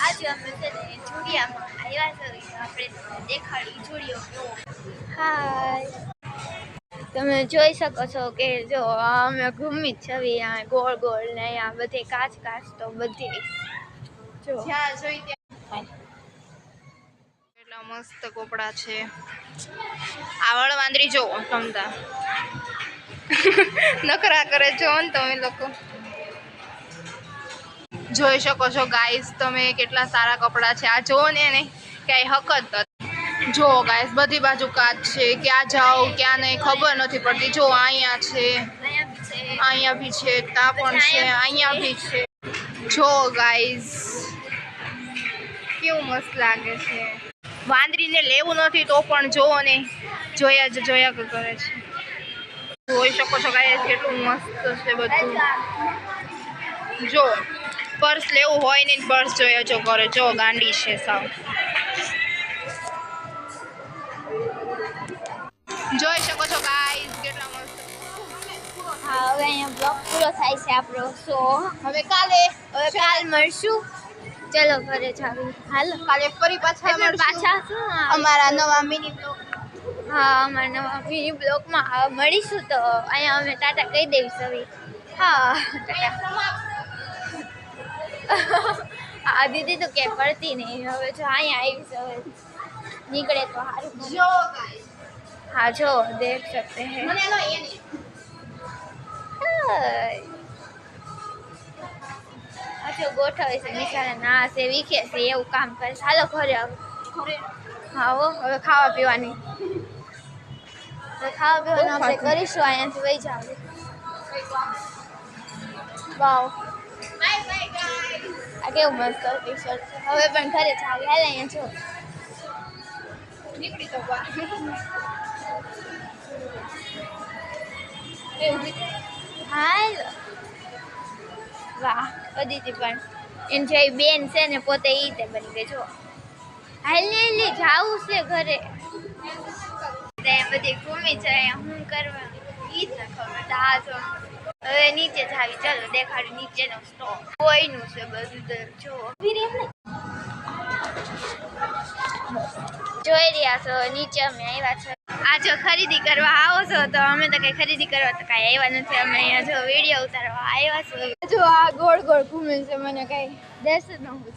આજે અમે છે ને જુડિયામાં આવ્યા છે આપણે દેખાડી જુડિયો કેવો. હાય તમે જોઈ શકો છો કે જો અમે ઘૂમી જ છવી અહીંયા ગોળ ગોળ ને અહીંયા બધે કાચ કાચ તો બધી જો જ્યાં જોઈ ત્યાં કેટલા મસ્ત કપડા છે. આવળ વાંદરી જો તમતા નકરા કરે જો ને તમે લોકો જોઈ શકો છો ગાઈસ તમે કેટલા સારા કપડા છે. આ જો ને ક્યાંય હકત જો ગાઈસ બધી બાજુ કાચ છે. ક્યાં જાઓ ક્યાં નહીં ખબર નથી પડતી. જો અહીંયા છે, અહીંયા બી છે, ત્યાં પણ છે, અહીંયા બી છે. જો ગાઈસ કેવું મસ્ત લાગે છે. વાંદરીને લેવું નથી તો પણ જો ને જોયા કરે છે. જોઈ શકો છો ગાઈસ કેટલું મસ્ત છે બધું. જો પર્સ લેવું હોય ને પર્સ જોયા કરે. જો ગાંડી છે સાવ. જોઈ શકો છો ગાઈસ કેટલા મસ્ત. હા હવે અહીંયા બ્લોગ પૂરો થાય છે આપણો. સો હવે કાલ મળશું. ચલો ઘરે જાવી. હાલો કાલે ફરી પાછા શું અમારા નવા મિની બ્લોગ. હા અમારા નવા મિની બ્લોગમાં મળીશું. તો અહીંયા અમે ટાટા કહી દઈશું હવે. હા આ દીદી તો કે પડતી નહીં. હવે જો અહીંયા આવીશ હવે નીકળે તો સારું. જો हाँ जो देख सकते हैं अच्छा गोठवे से निशाने ना से वीखे से એવું કામ કરે. હાલો ઘરે હા હો હવે ખાવા પીવાની આપણે કરીશું. અહીંયાથી વહી જાવ. વાવ આ કેવું મસ્ત ટી શર્ટ છે. હવે પણ ઘરે જાવ. હાલ અહીંયા જો નીકળી તો હાલ વાહ અદિતિ પણ એન્જોય બેન છે ને પોતે ઈ તે બની ગઈ. જો હાલ લે જાવું છે ઘરે. બધી ઘૂમી જાય હું કરવા ઈ જ ન ખબર. આ જો હવે નીચે જાવી. ચાલો દેખાડું નીચેનો સ્ટોક કોઈનું છે બધું. જો જોઈ રહ્યા છો નીચે અમે આવ્યા છે. આ જો ખરીદી કરવા આવો છો તો અમે તો કઈ ખરીદી કરવા તો કઈ આવ્યા નથી. અમે અહીંયા જો વિડીયો ઉતારવા આવ્યા છો. જો આ ગોળ ગોળ ઘૂમે છે. મને કઈ દેશ જ ન હોય.